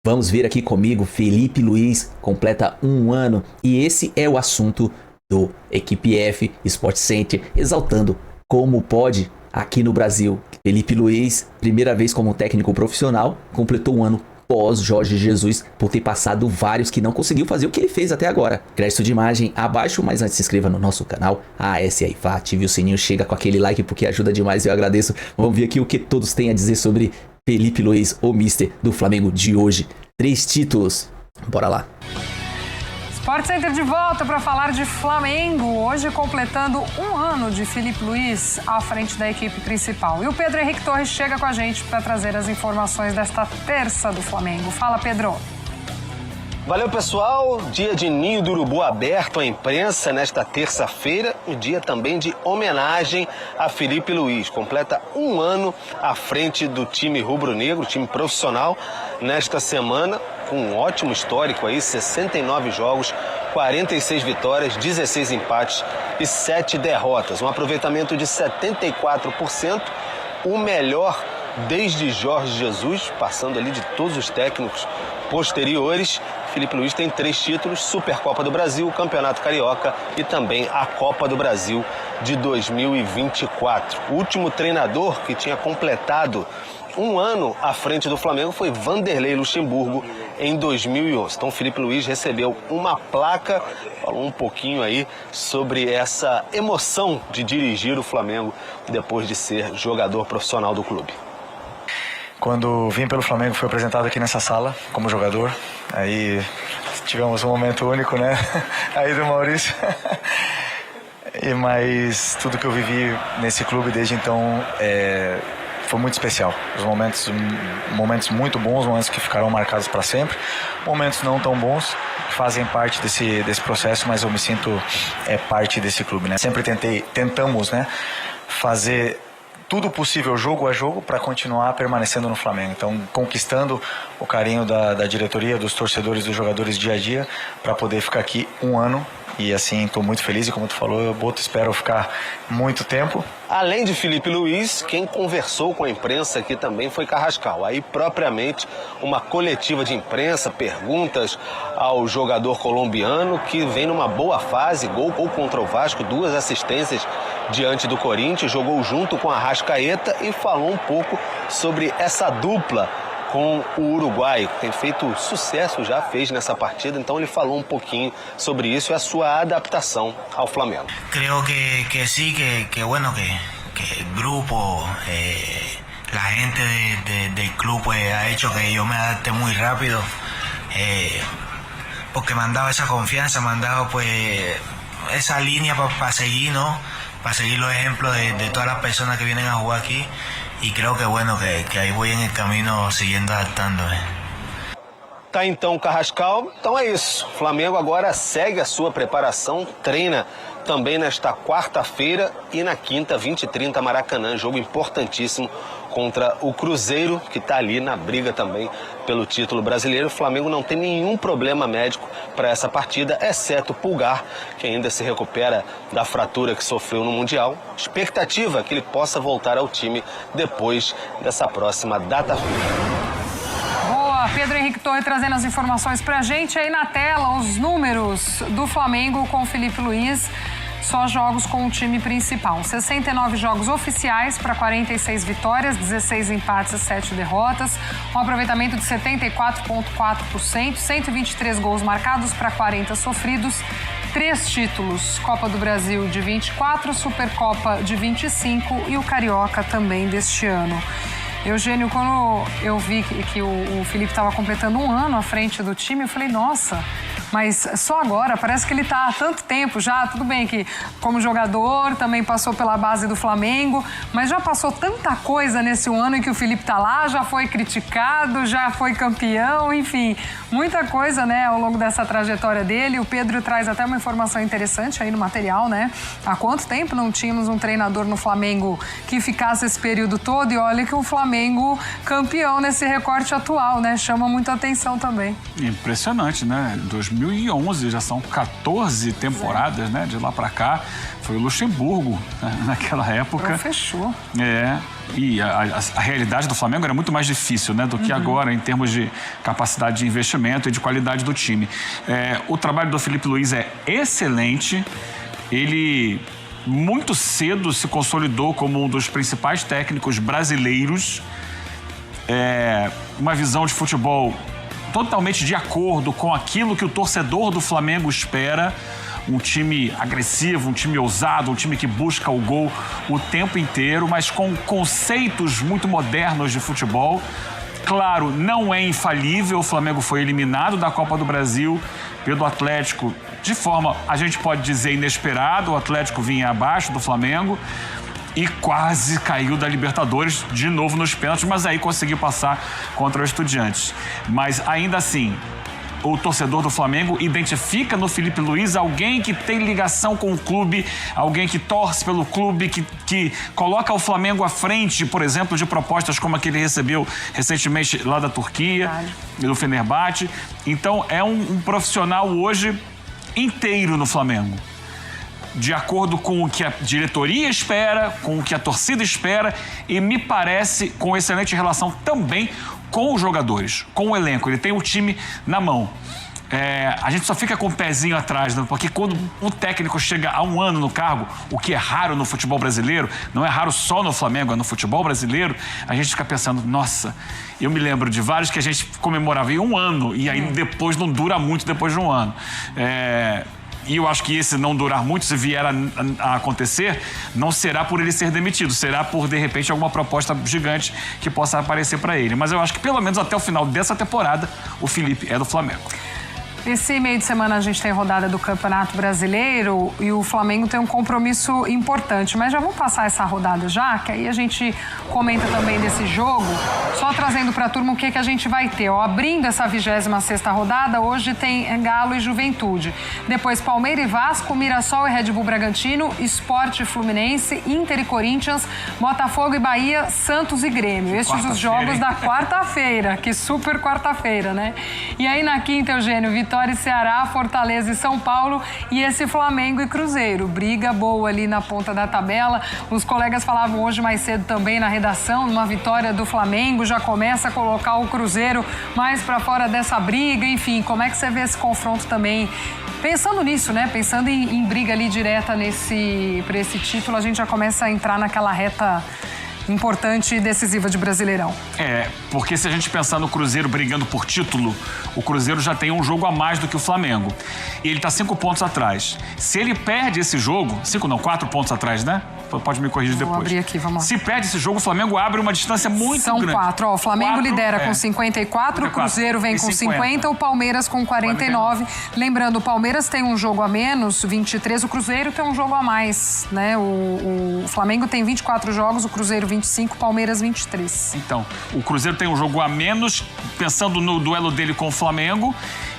Vamos ver aqui comigo, Felipe Luiz completa 1 ano e esse é o assunto do Equipe F Sport Center, exaltando como pode aqui no Brasil. Felipe Luiz, primeira vez como técnico profissional, completou 1 ano pós Jorge Jesus por ter passado vários que não conseguiu fazer o que ele fez até agora. Crédito de imagem abaixo, mas antes se inscreva no nosso canal, ASFA, ative o sininho, chega com aquele like porque ajuda demais, eu agradeço. Vamos ver aqui o que todos têm a dizer sobre Felipe Luiz, o mister do Flamengo de hoje. 3 títulos, bora lá. Sport Center de volta para falar de Flamengo, hoje completando 1 ano de Felipe Luiz à frente da equipe principal. E o Pedro Henrique Torres chega com a gente para trazer as informações desta terça do Flamengo. Fala, Pedro. Valeu, pessoal. Dia de Ninho do Urubu aberto à imprensa nesta terça-feira. Um dia também de homenagem a Felipe Luiz. Completa 1 ano à frente do time rubro-negro, time profissional, nesta semana, com um ótimo histórico aí, 69 jogos, 46 vitórias, 16 empates e 7 derrotas. Um aproveitamento de 74%, o melhor desde Jorge Jesus, passando ali de todos os técnicos posteriores. Felipe Luiz tem 3 títulos, Supercopa do Brasil, Campeonato Carioca e também a Copa do Brasil de 2024. O último treinador que tinha completado 1 ano à frente do Flamengo foi Vanderlei Luxemburgo em 2011. Então Felipe Luiz recebeu uma placa, falou um pouquinho aí sobre essa emoção de dirigir o Flamengo depois de ser jogador profissional do clube. Quando vim pelo Flamengo, fui apresentado aqui nessa sala como jogador. Aí tivemos um momento único, né? Aí do Maurício. Mas tudo que eu vivi nesse clube desde então foi muito especial. Os momentos muito bons, momentos que ficarão marcados para sempre. Momentos não tão bons, que fazem parte desse processo, mas eu me sinto parte desse clube, né? Sempre tentamos, né, fazer tudo possível, jogo a jogo, para continuar permanecendo no Flamengo. Então, conquistando o carinho da diretoria, dos torcedores, dos jogadores dia a dia, para poder ficar aqui 1 ano. E assim, estou muito feliz e, como tu falou, eu espero ficar muito tempo. Além de Felipe Luiz, quem conversou com a imprensa aqui também foi Carrascal. Aí, propriamente, uma coletiva de imprensa, perguntas ao jogador colombiano, que vem numa boa fase, gol contra o Vasco, 2 assistências diante do Corinthians, jogou junto com a Arrascaeta e falou um pouco sobre essa dupla com o uruguaio, que tem feito sucesso, já fez nessa partida, então ele falou um pouquinho sobre isso e a sua adaptação ao Flamengo. Creo que sí, que bueno, que el grupo, la gente del club ha hecho que yo me adapte muy rápido, porque me han dado esa confianza, me han dado pues esa línea para seguir, ¿no? Para seguir los ejemplos de todas las personas que vienen a jugar aquí. E creo que bueno, que aí vou em caminho seguindo adaptando. Tá então, Carrascal. Então é isso. O Flamengo agora segue a sua preparação, treina também nesta quarta-feira e na quinta, 20h30, Maracanã. Jogo importantíssimo contra o Cruzeiro, que está ali na briga também pelo título brasileiro. O Flamengo não tem nenhum problema médico para essa partida, exceto o Pulgar, que ainda se recupera da fratura que sofreu no Mundial. Expectativa que ele possa voltar ao time depois dessa próxima data. Boa, Pedro Henrique Torres trazendo as informações pra gente. Aí na tela, os números do Flamengo com o Felipe Luiz. Só jogos com o time principal. 69 jogos oficiais para 46 vitórias, 16 empates e 7 derrotas. Um aproveitamento de 74,4%, 123 gols marcados para 40 sofridos. 3 títulos, Copa do Brasil de 24, Supercopa de 25 e o Carioca também deste ano. Eugênio, quando eu vi que o Felipe estava completando 1 ano à frente do time, eu falei, nossa, mas só agora, parece que ele está há tanto tempo já, tudo bem que como jogador também passou pela base do Flamengo, mas já passou tanta coisa nesse 1 ano em que o Felipe está lá, já foi criticado, já foi campeão, enfim, muita coisa, né, ao longo dessa trajetória dele. O Pedro traz até uma informação interessante aí no material, né? Há quanto tempo não tínhamos um treinador no Flamengo que ficasse esse período todo? E olha que o Flamengo campeão nesse recorte atual, né? Chama muita atenção também. Impressionante, né? 2011 2011, já são 14 temporadas, né? De lá para cá. Foi o Luxemburgo, né, naquela época. Fechou. E a realidade do Flamengo era muito mais difícil, né, do que agora, em termos de capacidade de investimento e de qualidade do time. O trabalho do Filipe Luís é excelente. Ele, muito cedo, se consolidou como um dos principais técnicos brasileiros. Uma visão de futebol totalmente de acordo com aquilo que o torcedor do Flamengo espera. Um time agressivo, um time ousado, um time que busca o gol o tempo inteiro, mas com conceitos muito modernos de futebol. Claro, não é infalível, o Flamengo foi eliminado da Copa do Brasil pelo Atlético de forma, a gente pode dizer, inesperada. O Atlético vinha abaixo do Flamengo e quase caiu da Libertadores de novo nos pênaltis, mas aí conseguiu passar contra o Estudiantes. Mas ainda assim, o torcedor do Flamengo identifica no Filipe Luís alguém que tem ligação com o clube, alguém que torce pelo clube, que coloca o Flamengo à frente, por exemplo, de propostas como a que ele recebeu recentemente lá da Turquia, do Fenerbahçe. Então, é um profissional hoje inteiro no Flamengo, de acordo com o que a diretoria espera, com o que a torcida espera e, me parece, com excelente relação também com os jogadores, com o elenco. Ele tem o time na mão. A gente só fica com o pezinho atrás, né? Porque quando o técnico chega há um ano no cargo, o que é raro no futebol brasileiro, não é raro só no Flamengo, é no futebol brasileiro, a gente fica pensando, nossa, eu me lembro de vários que a gente comemorava em um ano e aí depois não dura muito depois de um ano. E eu acho que esse não durar muito, se vier a acontecer, não será por ele ser demitido, será por, de repente, alguma proposta gigante que possa aparecer para ele. Mas eu acho que, pelo menos até o final dessa temporada, o Filipe é do Flamengo. Esse meio de semana a gente tem rodada do Campeonato Brasileiro e o Flamengo tem um compromisso importante. Mas já vamos passar essa rodada já, que aí a gente comenta também desse jogo. Só trazendo para a turma o que a gente vai ter. Abrindo essa 26ª rodada, hoje tem Galo e Juventude. Depois Palmeiras e Vasco, Mirassol e Red Bull Bragantino, Sport e Fluminense, Inter e Corinthians, Botafogo e Bahia, Santos e Grêmio. Estes os jogos da quarta-feira. Que super quarta-feira, né? E aí na quinta, Eugênio, Vitória e Ceará, Fortaleza e São Paulo e esse Flamengo e Cruzeiro. Briga boa ali na ponta da tabela. Os colegas falavam hoje mais cedo também na redação, uma vitória do Flamengo já começa a colocar o Cruzeiro mais para fora dessa briga. Enfim, como é que você vê esse confronto também? Pensando nisso, né? Pensando em briga ali direta para esse título, a gente já começa a entrar naquela reta importante e decisiva de Brasileirão. Porque se a gente pensar no Cruzeiro brigando por título, o Cruzeiro já tem um jogo a mais do que o Flamengo. E ele tá 5 pontos atrás. Se ele perde esse jogo, 4 pontos atrás, né? Pode me corrigir depois. Vou abrir aqui, vamos lá. Se perde esse jogo, o Flamengo abre uma distância muito grande. São 4. O Flamengo lidera com 54, o Cruzeiro vem com 50, o Palmeiras com 49. Lembrando, o Palmeiras tem um jogo a menos, 23, o Cruzeiro tem um jogo a mais, né? O Flamengo tem 24 jogos, o Cruzeiro 25, o Palmeiras 23. Então, o Cruzeiro tem um jogo a menos, pensando no duelo dele com o Flamengo.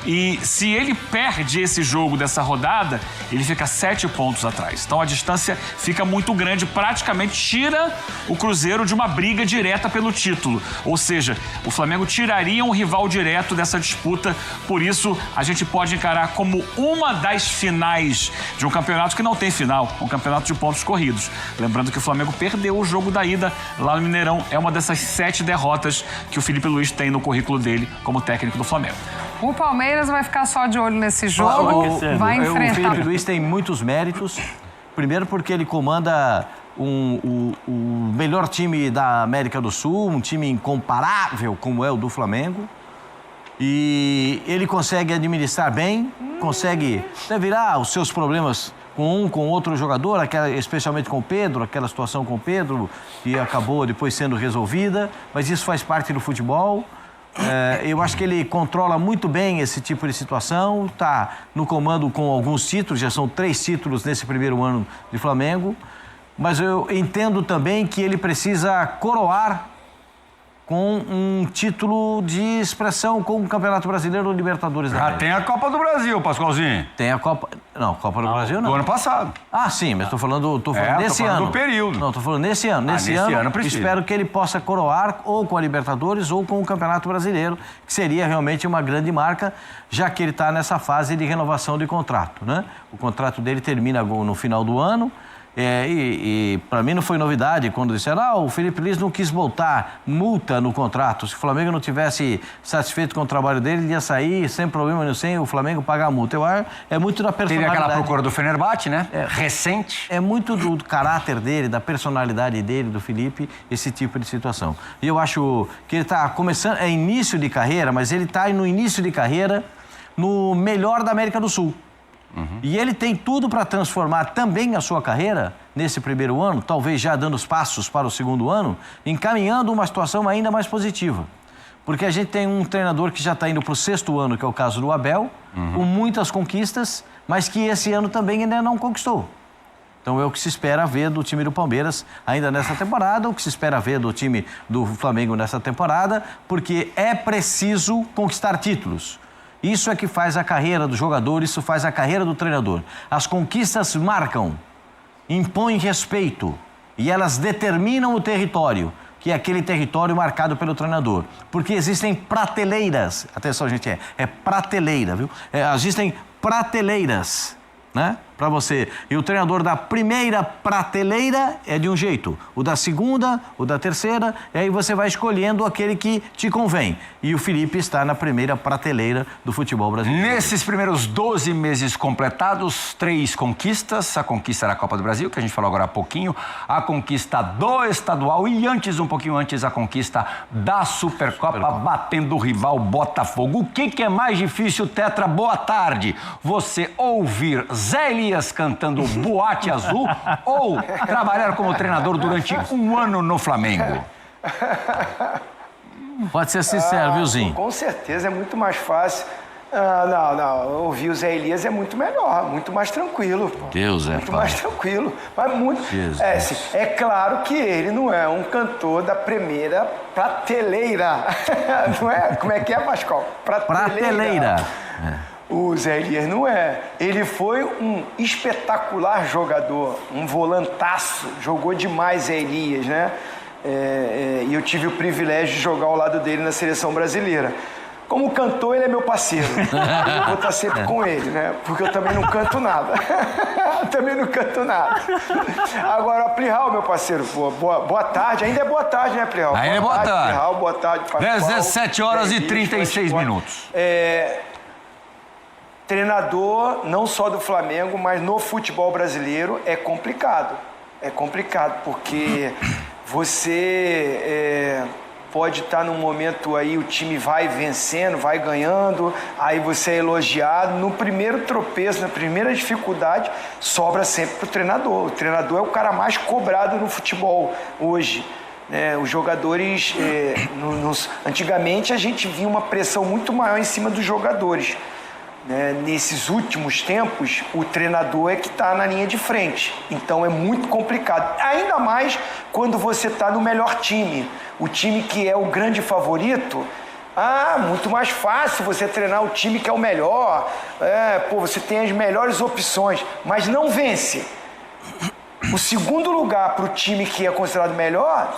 E se ele perde esse jogo dessa rodada, ele fica 7 pontos atrás. Então a distância fica muito grande, praticamente tira o Cruzeiro de uma briga direta pelo título. Ou seja, o Flamengo tiraria um rival direto dessa disputa. Por isso, a gente pode encarar como uma das finais de um campeonato que não tem final, um campeonato de pontos corridos. Lembrando que o Flamengo perdeu o jogo da ida lá no Mineirão. É uma dessas 7 derrotas que o Filipe Luís tem no currículo dele como técnico do Flamengo. O Palmeiras vai ficar só de olho nesse jogo, vai enfrentar. O Filipe Luís tem muitos méritos. Primeiro porque ele comanda o melhor time da América do Sul, um time incomparável como é o do Flamengo. E ele consegue administrar bem, consegue até virar os seus problemas com outro jogador, especialmente com o Pedro, aquela situação com o Pedro, que acabou depois sendo resolvida, mas isso faz parte do futebol. Eu acho que ele controla muito bem esse tipo de situação, está no comando com alguns títulos, já são 3 títulos nesse primeiro ano de Flamengo, mas eu entendo também que ele precisa coroar com um título de expressão com o Campeonato Brasileiro ou Libertadores da América. Tem a Copa do Brasil, Pascoalzinho. Tem a Copa... Não, Copa do Brasil não. Do ano passado. Ah, sim, mas estou falando desse ano. do período. Não, estou falando nesse ano. Nesse ano precisa. Espero que ele possa coroar ou com a Libertadores ou com o Campeonato Brasileiro, que seria realmente uma grande marca, já que ele está nessa fase de renovação de contrato, né? O contrato dele termina no final do ano. E para mim não foi novidade quando disseram o Filipe Luís não quis voltar, multa no contrato. Se o Flamengo não tivesse satisfeito com o trabalho dele, ele ia sair sem problema, sem o Flamengo pagar a multa. É muito da personalidade. Teve aquela procura do Fenerbahçe, né? Recente. É muito do caráter dele, da personalidade dele, do Filipe, esse tipo de situação. E eu acho que ele está começando, é início de carreira, mas ele está no início de carreira no melhor da América do Sul. E ele tem tudo para transformar também a sua carreira nesse primeiro ano, talvez já dando os passos para o segundo ano, encaminhando uma situação ainda mais positiva. Porque a gente tem um treinador que já está indo para o 6º ano, que é o caso do Abel, com muitas conquistas, mas que esse ano também ainda não conquistou. Então é o que se espera ver do time do Palmeiras ainda nessa temporada, o que se espera ver do time do Flamengo nessa temporada, porque é preciso conquistar títulos. Isso é que faz a carreira do jogador, isso faz a carreira do treinador. As conquistas marcam, impõem respeito e elas determinam o território, que é aquele território marcado pelo treinador. Porque existem prateleiras, atenção gente, é prateleira, viu? Existem prateleiras, né? Para você. E o treinador da primeira prateleira é de um jeito, o da segunda, o da terceira, e aí você vai escolhendo aquele que te convém. E o Filipe está na primeira prateleira do futebol brasileiro. Nesses primeiros 12 meses completados, 3 conquistas. A conquista da Copa do Brasil, que a gente falou agora há pouquinho, a conquista do estadual e um pouquinho antes, a conquista da Supercopa, batendo o rival Botafogo. O que é mais difícil, Tetra? Boa tarde. Você ouvir Zé Elias cantando Boate Azul ou trabalhar como treinador durante um ano no Flamengo? Pode ser sincero, viu, Zinho? Com certeza é muito mais fácil. Não. Ouvir o Zé Elias é muito melhor, muito mais tranquilo. Deus é muito mais tranquilo. Mas muito. É claro que ele não é um cantor da primeira prateleira. Não é? Como é que é, Pascoal? Prateleira. O Zé Elias não é. Ele foi um espetacular jogador, um volantaço. Jogou demais Zé Elias, né? E eu tive o privilégio de jogar ao lado dele na seleção brasileira. Como cantor, ele é meu parceiro. Eu vou estar sempre com ele, né? Porque eu também não canto nada. Agora, Plihal, meu parceiro, boa tarde. Ainda é boa tarde, né, Plihal? Ainda é boa tarde. Plihal, boa tarde, Pascoal. 17 horas e 36 minutos. Treinador, não só do Flamengo, mas no futebol brasileiro, é complicado. É complicado, porque você pode estar num momento aí, o time vai vencendo, vai ganhando, aí você é elogiado. No primeiro tropeço, na primeira dificuldade, sobra sempre pro treinador. O treinador é o cara mais cobrado no futebol hoje. Os jogadores, antigamente a gente via uma pressão muito maior em cima dos jogadores. Nesses últimos tempos, o treinador é que está na linha de frente. Então é muito complicado. Ainda mais quando você está no melhor time. O time que é o grande favorito, muito mais fácil você treinar o time que é o melhor. Você tem as melhores opções, mas não vence. O segundo lugar para o time que é considerado melhor,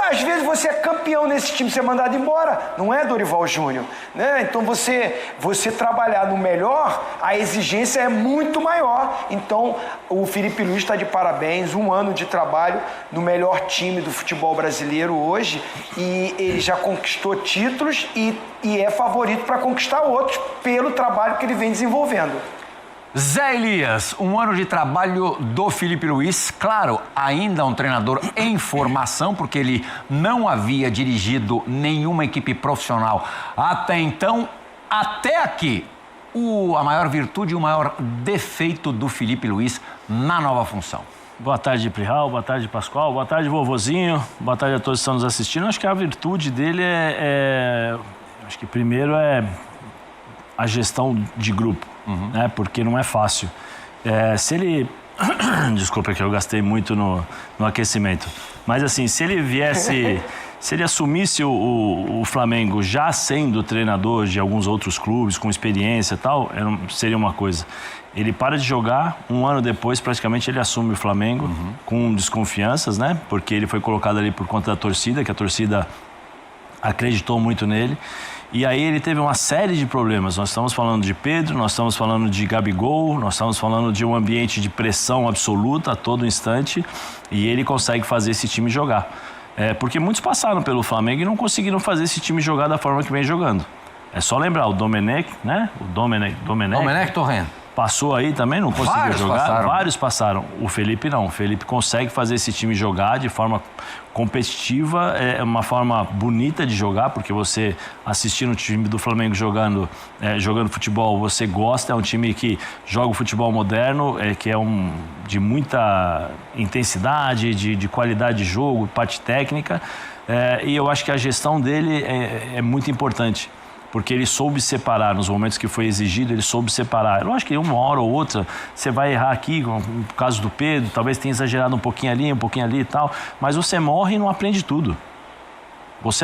às vezes você é campeão nesse time, você é mandado embora, não é, Dorival Júnior? Né? Então você trabalhar no melhor, a exigência é muito maior. Então o Filipe Luís está de parabéns, um ano de trabalho no melhor time do futebol brasileiro hoje, e ele já conquistou títulos e é favorito para conquistar outros pelo trabalho que ele vem desenvolvendo. Zé Elias, um ano de trabalho do Filipe Luís, claro, ainda um treinador em formação, porque ele não havia dirigido nenhuma equipe profissional até então. Até aqui, a maior virtude e o maior defeito do Filipe Luís na nova função. Boa tarde, Plihal, boa tarde, Pascoal, boa tarde, vovozinho, boa tarde a todos que estão nos assistindo. Acho que a virtude dele acho que primeiro é a gestão de grupo. Né? Porque não é fácil. Se ele... Desculpa que eu gastei muito no aquecimento. Mas assim, se ele viesse Se ele assumisse o Flamengo já sendo treinador de alguns outros clubes, com experiência e tal, seria uma coisa. Ele para de jogar, um ano depois praticamente ele assume o Flamengo, com desconfianças, né? Porque ele foi colocado ali por conta da torcida, que a torcida acreditou muito nele. E aí ele teve uma série de problemas. Nós estamos falando de Pedro, nós estamos falando de Gabigol, nós estamos falando de um ambiente de pressão absoluta a todo instante, e ele consegue fazer esse time jogar. Porque muitos passaram pelo Flamengo e não conseguiram fazer esse time jogar da forma que vem jogando. É só lembrar, o Domenech, né? O Domenech Torrent. Passou aí também, não conseguiu jogar. Vários passaram. O Felipe não. O Felipe consegue fazer esse time jogar de forma competitiva, é uma forma bonita de jogar, porque você assistindo o time do Flamengo jogando futebol, você gosta, é um time que joga o futebol moderno, que é de muita intensidade, de qualidade de jogo, parte técnica, e eu acho que a gestão dele é muito importante. Porque ele soube separar, nos momentos que foi exigido, ele soube separar. Eu acho que uma hora ou outra você vai errar aqui, no caso do Pedro, talvez tenha exagerado um pouquinho ali e tal, mas você morre e não aprende tudo.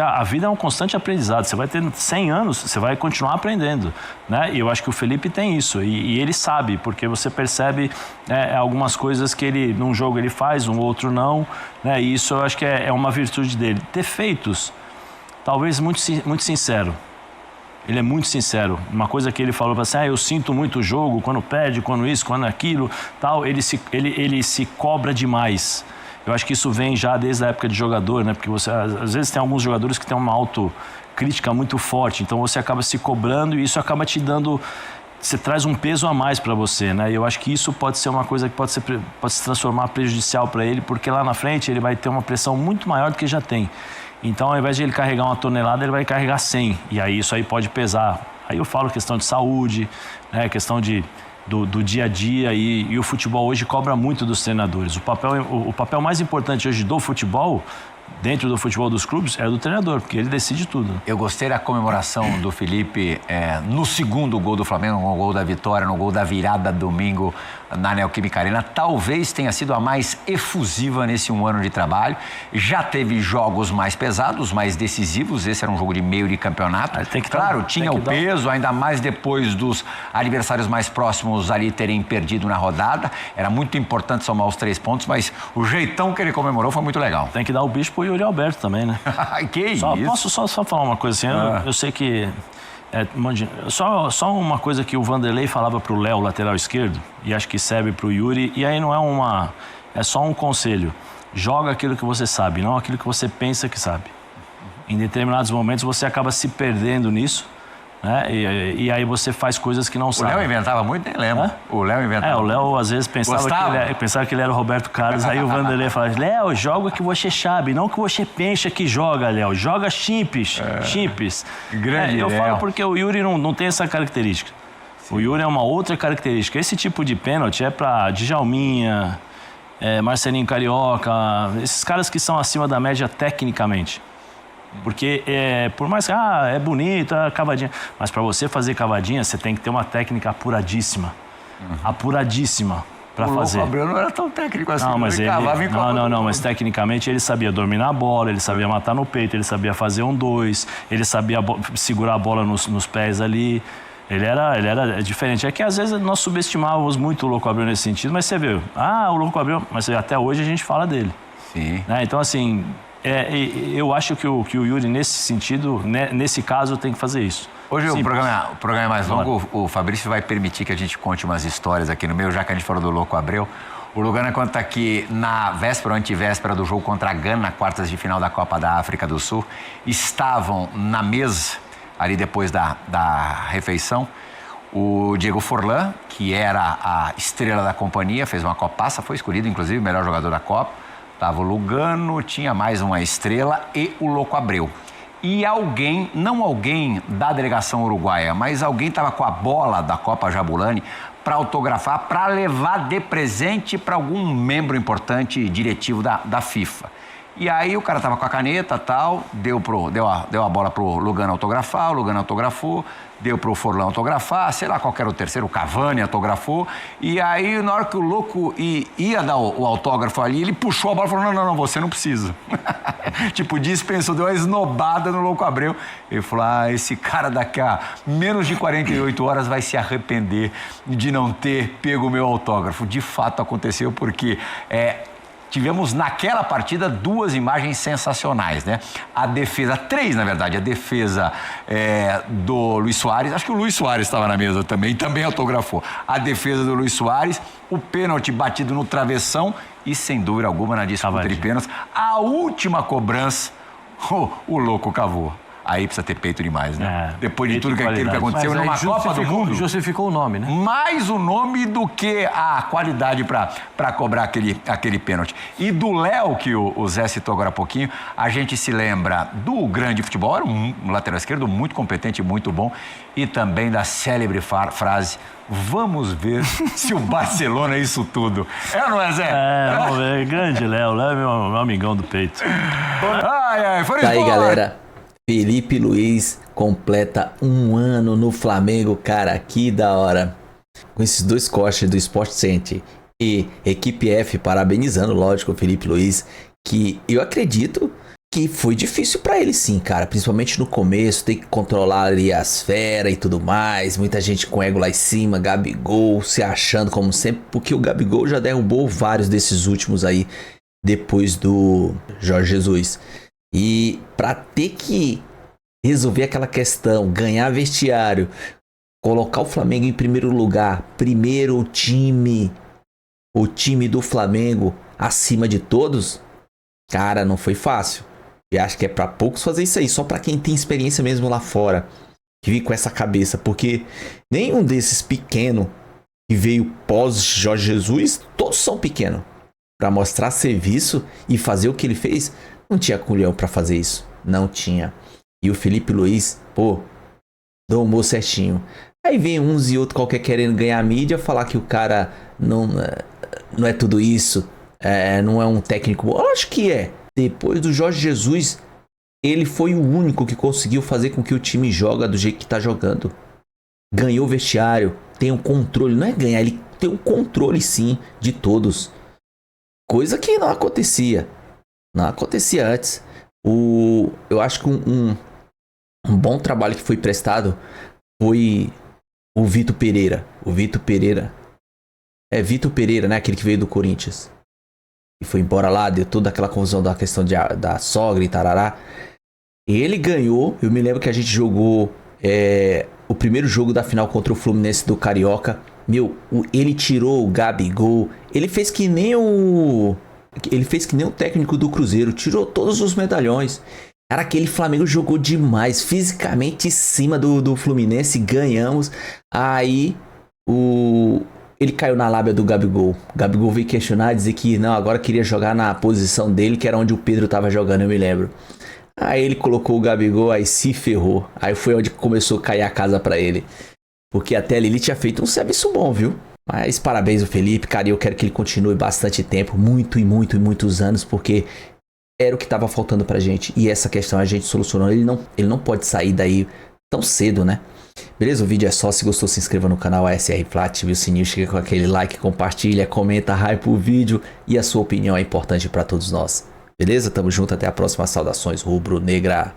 A vida é um constante aprendizado, você vai ter 100 anos, você vai continuar aprendendo, né? E eu acho que o Felipe tem isso, e ele sabe, porque você percebe algumas coisas que ele, num jogo ele faz, um outro não, né? E isso eu acho que é uma virtude dele. Defeitos, talvez muito sincero. Ele é muito sincero. Uma coisa que ele falou assim, eu sinto muito o jogo, quando perde, quando isso, quando aquilo, tal. Ele se cobra demais. Eu acho que isso vem já desde a época de jogador, né? Porque você, às vezes, tem alguns jogadores que têm uma autocrítica muito forte. Então, você acaba se cobrando e isso acaba te dando... Você traz um peso a mais para você, né? E eu acho que isso pode ser uma coisa que pode se transformar prejudicial para ele, porque lá na frente ele vai ter uma pressão muito maior do que já tem. Então, ao invés de ele carregar 1 tonelada, ele vai carregar 100. E aí isso aí pode pesar. Aí eu falo questão de saúde, né? Questão do dia a dia. E o futebol hoje cobra muito dos treinadores. O papel mais importante hoje do futebol, dentro do futebol dos clubes, é do treinador, porque ele decide tudo. Eu gostei da comemoração do Felipe no segundo gol do Flamengo, no gol da vitória, no gol da virada domingo na Neoquímica Arena. Talvez tenha sido a mais efusiva nesse 1 ano de trabalho. Já teve jogos mais pesados, mais decisivos. Esse era um jogo de meio de campeonato. Claro, tinha o peso, ainda mais depois dos adversários mais próximos ali terem perdido na rodada. Era muito importante somar os 3 pontos, mas o jeitão que ele comemorou foi muito legal. Tem que dar o bicho pro Yuri Alberto também, né? Que isso? Posso só falar uma coisa assim? Eu sei que... Só uma coisa que o Vanderlei falava pro Léo, lateral esquerdo, e acho que serve pro Yuri, e aí não é é só um conselho. Joga aquilo que você sabe, não aquilo que você pensa que sabe. Em determinados momentos você acaba se perdendo nisso, né? E aí você faz coisas que não sabe. O Léo inventava muito, nem lembro. O Léo inventava. O Léo às vezes pensava que ele era o Roberto Carlos, aí o Vanderlei falava, Léo, joga que você sabe, não que você pensa que joga, Léo. Joga simples. Grande eu Léo. falo porque o Yuri não tem essa característica. Sim. O Yuri é uma outra característica. Esse tipo de pênalti é pra Djalminha, Marcelinho Carioca, esses caras que são acima da média tecnicamente. Porque por mais que é bonito, cavadinha, mas para você fazer cavadinha, você tem que ter uma técnica apuradíssima. Apuradíssima para fazer. O Abreu não era tão técnico assim. Não, mas mas tecnicamente ele sabia dominar a bola, ele sabia matar no peito, ele sabia fazer 1-2, ele sabia segurar a bola nos pés ali. Ele era diferente. É que às vezes nós subestimávamos muito o Louco Abreu nesse sentido, mas você viu, o Louco Abreu, mas até hoje a gente fala dele. Sim. Né? Então, assim, eu acho que o Yuri, nesse sentido, nesse caso, tem que fazer isso. Hoje o programa é mais longo, o Fabrício vai permitir que a gente conte umas histórias aqui no meio, já que a gente falou do Louco Abreu. O Lugano conta que na véspera ou antivéspera do jogo contra a Gana, quartas de final da Copa da África do Sul, estavam na mesa, ali depois da refeição, o Diego Forlan, que era a estrela da companhia, fez uma copaça, foi escolhido inclusive o melhor jogador da Copa. Estava o Lugano, tinha mais uma estrela e o Louco Abreu. E alguém, não alguém da delegação uruguaia, mas alguém estava com a bola da Copa Jabulani para autografar, para levar de presente para algum membro importante diretivo da FIFA. E aí o cara tava com a caneta e tal, deu a bola pro Lugano autografar, o Lugano autografou, deu pro Forlan autografar, sei lá qual era o terceiro, o Cavani autografou. E aí, na hora que o louco ia dar o autógrafo ali, ele puxou a bola e falou: não, você não precisa. Tipo, dispensou, deu uma esnobada no Louco Abreu. Ele falou: esse cara daqui a menos de 48 horas vai se arrepender de não ter pego o meu autógrafo. De fato aconteceu, porque tivemos naquela partida 2 imagens sensacionais, né? A defesa, 3 na verdade, a defesa do Luis Soares, acho que o Luis Soares estava na mesa também autografou. A defesa do Luis Soares, o pênalti batido no travessão e, sem dúvida alguma, na disputa de pênaltis, a última cobrança, o louco cavou. Aí precisa ter peito demais, né? Depois de tudo aquilo que aconteceu numa Copa do Mundo. Justificou o nome, né? Mais o nome do que a qualidade para cobrar aquele pênalti. E do Léo, que o Zé citou agora há pouquinho, a gente se lembra do grande futebol, era um lateral esquerdo muito competente, muito bom, e também da célebre frase: vamos ver se o Barcelona é isso tudo. Não é, Zé? Vamos ver. Grande Léo. Léo é meu amigão do peito. Foi tá aí, galera. Felipe Luiz completa 1 ano no Flamengo, cara, que da hora. Com esses 2 cortes do Sport Center e Equipe F parabenizando, lógico, o Felipe Luiz, que eu acredito que foi difícil pra ele sim, cara, principalmente no começo, tem que controlar ali as feras e tudo mais, muita gente com ego lá em cima, Gabigol se achando como sempre, porque o Gabigol já derrubou vários desses últimos aí, depois do Jorge Jesus. E pra ter que resolver aquela questão, ganhar vestiário, colocar o Flamengo em primeiro lugar, primeiro o time do Flamengo acima de todos, cara, não foi fácil. E acho que é pra poucos fazer isso aí, só pra quem tem experiência mesmo lá fora, que vem com essa cabeça, porque nenhum desses pequenos que veio pós Jorge Jesus, todos são pequenos. Pra mostrar serviço e fazer o que ele fez, não tinha culhão pra fazer isso. Não tinha. E o Felipe Luiz, domou certinho. Aí vem uns e outros qualquer querendo ganhar mídia, falar que o cara não é tudo isso. Não é um técnico bom. Eu acho que é. Depois do Jorge Jesus, ele foi o único que conseguiu fazer com que o time joga do jeito que tá jogando. Ganhou o vestiário, tem um controle. Não é ganhar, ele tem um controle sim de todos. Coisa que não acontecia. Não acontecia antes. Eu acho que um bom trabalho que foi prestado foi o Vitor Pereira. O Vitor Pereira. Vitor Pereira, né? Aquele que veio do Corinthians. E foi embora lá, deu toda aquela confusão da questão da sogra e tarará. Ele ganhou. Eu me lembro que a gente jogou o primeiro jogo da final contra o Fluminense do Carioca. Ele tirou o Gabigol. Ele fez que nem o técnico do Cruzeiro. Tirou todos os medalhões. Cara, aquele Flamengo jogou demais. Fisicamente em cima do Fluminense. Ganhamos. Aí ele caiu na lábia do Gabigol. O Gabigol veio questionar, dizer que não, agora queria jogar na posição dele, que era onde o Pedro tava jogando, eu me lembro. Aí ele colocou o Gabigol, aí se ferrou. Aí foi onde começou a cair a casa pra ele. Porque até ali ele tinha feito um serviço bom, viu? Mas parabéns ao Felipe, cara, e eu quero que ele continue bastante tempo, muitos anos, porque era o que tava faltando pra gente. E essa questão a gente solucionou. Ele não pode sair daí tão cedo, né? Beleza? O vídeo é só. Se gostou, se inscreva no canal ASR Fla, ative o sininho, chega com aquele like, compartilha, comenta, hype o vídeo. E a sua opinião é importante pra todos nós. Beleza? Tamo junto, até a próxima. Saudações rubro-negra.